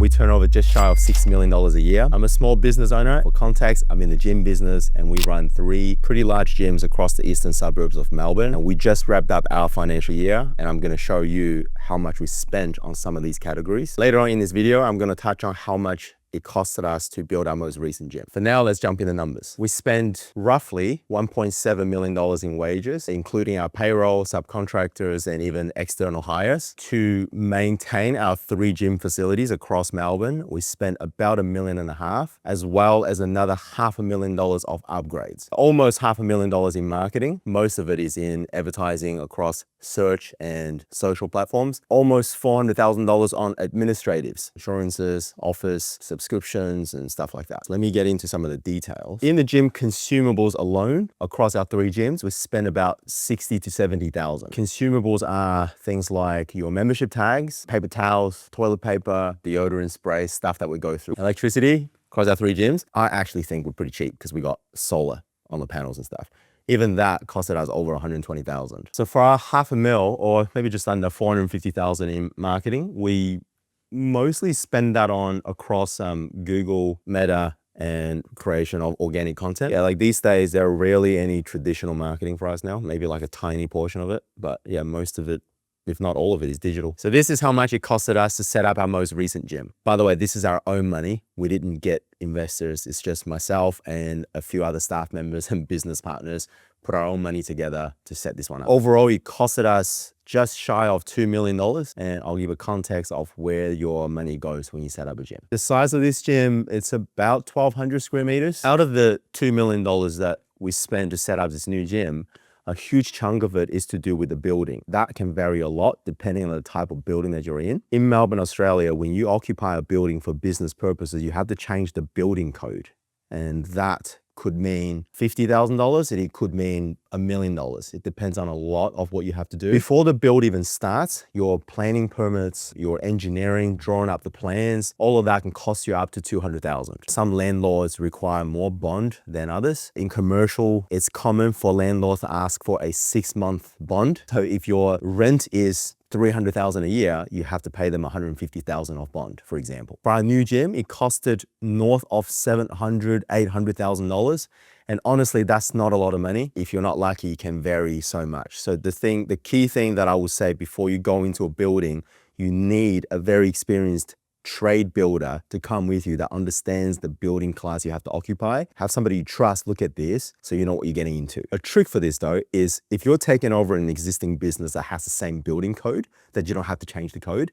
we turn over just shy of $6 million a year. I'm a small business owner. For context, I'm in the gym business and we run 3 pretty large gyms across the eastern suburbs of Melbourne. And we just wrapped up our financial year and I'm going to show you how much we spent on some of these categories. Later on in this video, I'm going to touch on how much it costed us to build our most recent gym. For now, let's jump in the numbers. We spent roughly $1.7 million in wages, including our payroll, subcontractors, and even external hires. To maintain our 3 gym facilities across Melbourne, we spent about $1.5 million, as well as another $500,000 of upgrades. Almost $500,000 in marketing. Most of it is in advertising across search and social platforms. Almost $400,000 on administratives, insurances, office, subscriptions, and stuff like that. Let me get into some of the details. In the gym consumables alone, across our 3 gyms, we spent about $60,000 to $70,000. Consumables are things like your membership tags, paper towels, toilet paper, deodorant spray, stuff that we go through. Electricity across our 3 gyms, I actually think we're pretty cheap because we got solar on the panels and stuff. Even that costed us over $120,000. So for our $500,000, or maybe just under $450,000 in marketing, we mostly spend that on across Google, Meta, and creation of organic content. Yeah, like these days, there are rarely any traditional marketing for us now, maybe like a tiny portion of it. But yeah, most of it, if not all of it, is digital. So this is how much it costed us to set up our most recent gym. By the way, this is our own money. We didn't get investors. It's just myself and a few other staff members and business partners put our own money together to set this one up. Overall, it costed us just shy of $2 million. And I'll give a context of where your money goes when you set up a gym. The size of this gym, it's about 1,200 square meters. Out of the $2 million that we spent to set up this new gym, a huge chunk of it is to do with the building. That can vary a lot depending on the type of building that you're in. In Melbourne, Australia, when you occupy a building for business purposes, you have to change the building code. And that could mean $50,000 and it could mean $1 million. It depends on a lot of what you have to do. Before the build even starts, your planning permits, your engineering, drawing up the plans, all of that can cost you up to $200,000. Some landlords require more bond than others. In commercial, it's common for landlords to ask for a 6-month bond. So if your rent is $300,000 a year, you have to pay them $150,000 of bond, for example. For our new gym, it costed north of $700,000, $800,000. And honestly, that's not a lot of money. If you're not lucky, it can vary so much. So the key thing that I would say before you go into a building, you need a very experienced trade builder to come with you that understands the building class you have to occupy. Have somebody you trust look at this so you know what you're getting into. A trick for this though is if you're taking over an existing business that has the same building code, that you don't have to change the code,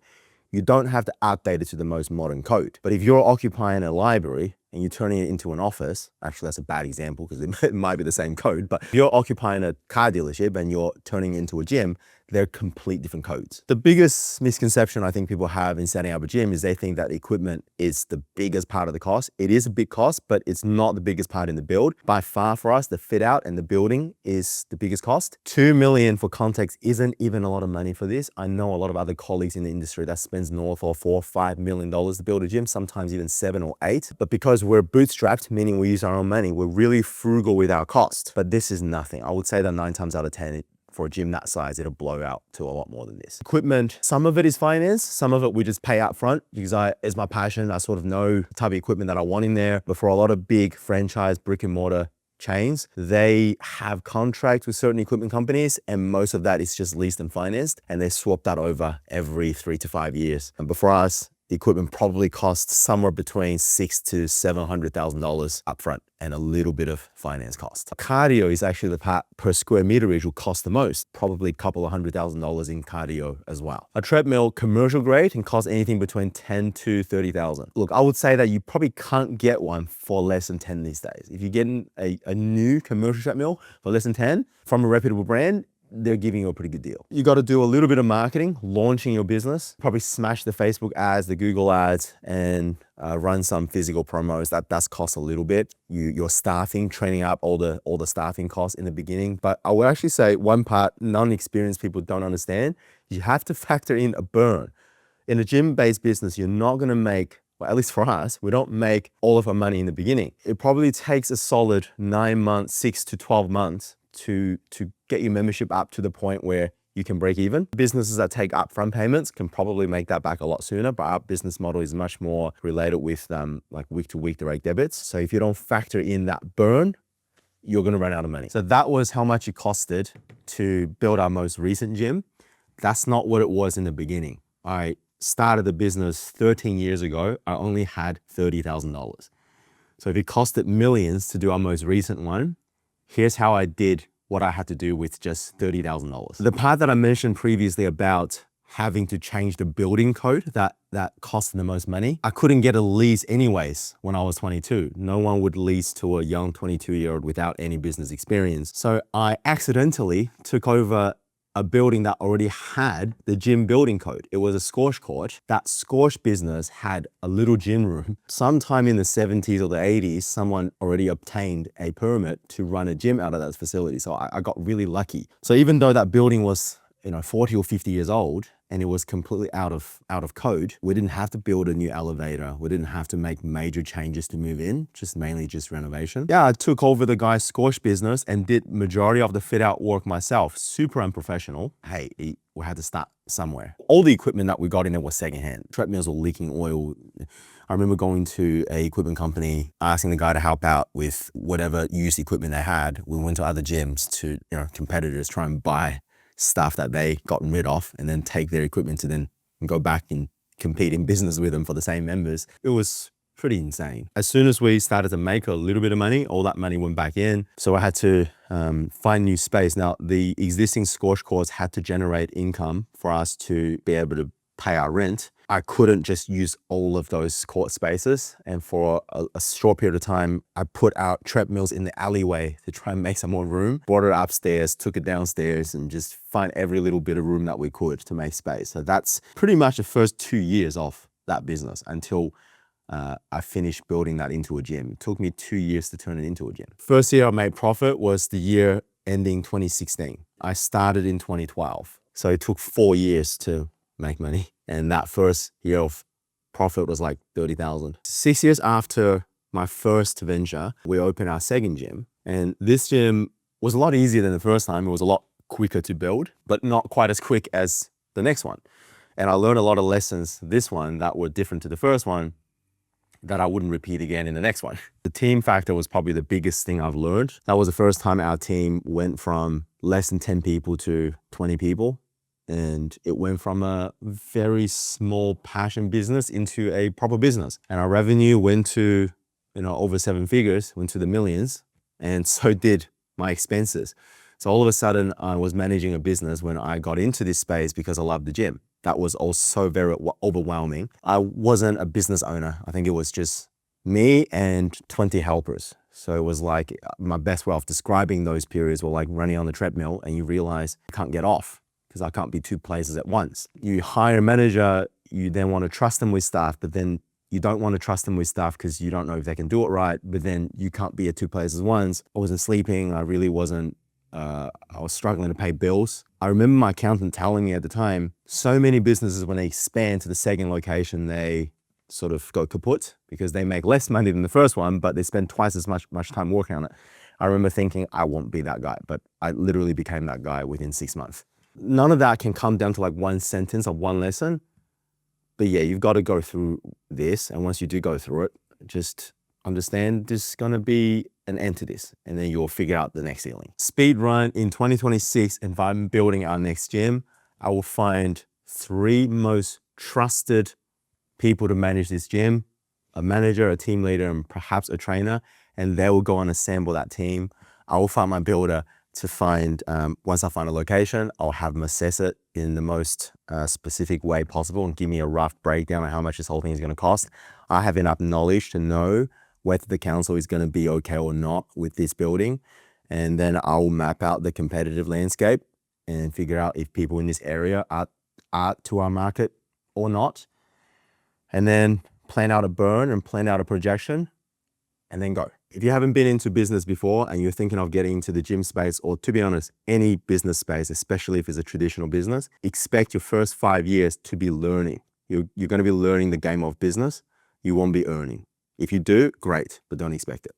you don't have to update it to the most modern code. But if you're occupying a library and you're turning it into an office, actually that's a bad example because it might be the same code, but if you're occupying a car dealership and you're turning it into a gym, they're complete different codes. The biggest misconception I think people have in setting up a gym is they think that equipment is the biggest part of the cost. It is a big cost, but it's not the biggest part in the build. By far for us, the fit out and the building is the biggest cost. $2 million for context isn't even a lot of money for this. I know a lot of other colleagues in the industry that spends north of $4 or $5 million to build a gym, sometimes even 7 or 8. But because we're bootstrapped, meaning we use our own money, we're really frugal with our cost. But this is nothing. I would say that 9 times out of 10, for a gym that size, it'll blow out to a lot more than this. Equipment, some of it is finance, some of it we just pay up front because it's my passion. I sort of know the type of equipment that I want in there. But for a lot of big franchise brick and mortar chains, they have contracts with certain equipment companies and most of that is just leased and financed and they swap that over every 3 to 5 years. And before us, the equipment probably costs somewhere between $600,000 to $700,000 upfront and a little bit of finance cost. Cardio is actually the part per square meter which will cost the most, probably a couple of $100,000 in cardio as well. A treadmill, commercial grade, can cost anything between $10,000 to $30,000. Look, I would say that you probably can't get one for less than 10 these days. If you're getting a new commercial treadmill for less than 10 from a reputable brand, they're giving you a pretty good deal. You got to do a little bit of marketing, launching your business, probably smash the Facebook ads, the Google ads, and run some physical promos. That does cost a little bit. Your staffing, training up all the staffing costs in the beginning. But I would actually say one part non-experienced people don't understand, you have to factor in a burn. In a gym-based business, you're not going to make, well, at least for us, we don't make all of our money in the beginning. It probably takes a solid 9 months, 6 to 12 months to get your membership up to the point where you can break even. Businesses that take upfront payments can probably make that back a lot sooner, but our business model is much more related with like week-to-week direct debits. So if you don't factor in that burn, you're going to run out of money. So that was how much it costed to build our most recent gym. That's not what it was in the beginning. I started the business 13 years ago. I only had $30,000. So if it costed millions to do our most recent one, here's how I did what I had to do with just $30,000. The part that I mentioned previously about having to change the building code that cost the most money, I couldn't get a lease anyways when I was 22. No one would lease to a young 22-year-old without any business experience. So I accidentally took over a building that already had the gym building code. It was a squash court. That squash business had a little gym room. Sometime in the 70s or the 80s, someone already obtained a permit to run a gym out of that facility. So I got really lucky. So even though that building was 40 or 50 years old and it was completely out of code, we didn't have to build a new elevator. We didn't have to make major changes to move in, mainly just renovation. Yeah, I took over the guy's squash business and did majority of the fit out work myself. Super unprofessional. Hey, we had to start somewhere. All the equipment that we got in there was secondhand. Treadmills were leaking oil. I remember going to a equipment company, asking the guy to help out with whatever used equipment they had. We went to other gyms, to competitors, try and buy stuff that they gotten rid of and then take their equipment to then go back and compete in business with them for the same members. It was pretty insane. As soon as we started to make a little bit of money, all that money went back in. So I had to find new space. Now, the existing squash courts had to generate income for us to be able to pay our rent. I couldn't just use all of those court spaces. And for a short period of time, I put out treadmills in the alleyway to try and make some more room. Brought it upstairs, took it downstairs, and just find every little bit of room that we could to make space. So that's pretty much the first 2 years of that business until I finished building that into a gym. It took me 2 years to turn it into a gym. First year I made profit was the year ending 2016. I started in 2012. So it took 4 years to make money. And that first year of profit was like 30,000. 6 years after my first venture, we opened our second gym. And this gym was a lot easier than the first time. It was a lot quicker to build, but not quite as quick as the next one. And I learned a lot of lessons this one that were different to the first one that I wouldn't repeat again in the next one. The team factor was probably the biggest thing I've learned. That was the first time our team went from less than 10 people to 20 people. And it went from a very small passion business into a proper business. And our revenue went to, over 7 figures, went to the millions. And so did my expenses. So all of a sudden I was managing a business when I got into this space because I loved the gym. That was also very overwhelming. I wasn't a business owner. I think it was just me and 20 helpers. So it was like, my best way of describing those periods were like running on the treadmill and you realize you can't get off, because I can't be 2 places at once. You hire a manager, you then want to trust them with stuff, but then you don't want to trust them with stuff because you don't know if they can do it right, but then you can't be at 2 places at once. I wasn't sleeping, I really wasn't, I was struggling to pay bills. I remember my accountant telling me at the time, so many businesses, when they expand to the second location, they sort of go kaput because they make less money than the first one, but they spend twice as much time working on it. I remember thinking, I won't be that guy, but I literally became that guy within 6 months. None of that can come down to like one sentence or one lesson. But yeah, you've got to go through this. And once you do go through it, just understand there's going to be an end to this. And then you'll figure out the next ceiling. Speed run in 2026, if I'm building our next gym, I will find 3 most trusted people to manage this gym, a manager, a team leader, and perhaps a trainer. And they will go and assemble that team. I will find my builder to find, once I find a location, I'll have them assess it in the most specific way possible and give me a rough breakdown of how much this whole thing is going to cost. I have enough knowledge to know whether the council is going to be okay or not with this building. And then I'll map out the competitive landscape and figure out if people in this area are to our market or not. And then plan out a burn and plan out a projection and then go. If you haven't been into business before and you're thinking of getting into the gym space, or to be honest, any business space, especially if it's a traditional business, expect your first 5 years to be learning. You're going to be learning the game of business. You won't be earning. If you do, great, but don't expect it.